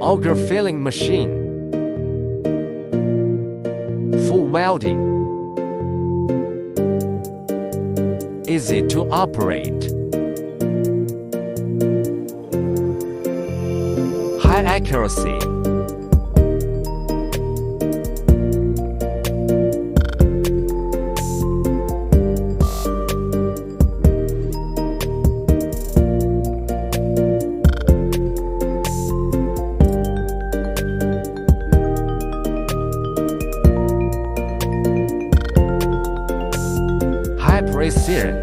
Auger filling machine for welding. Easy to operate. High accuracy. High precision.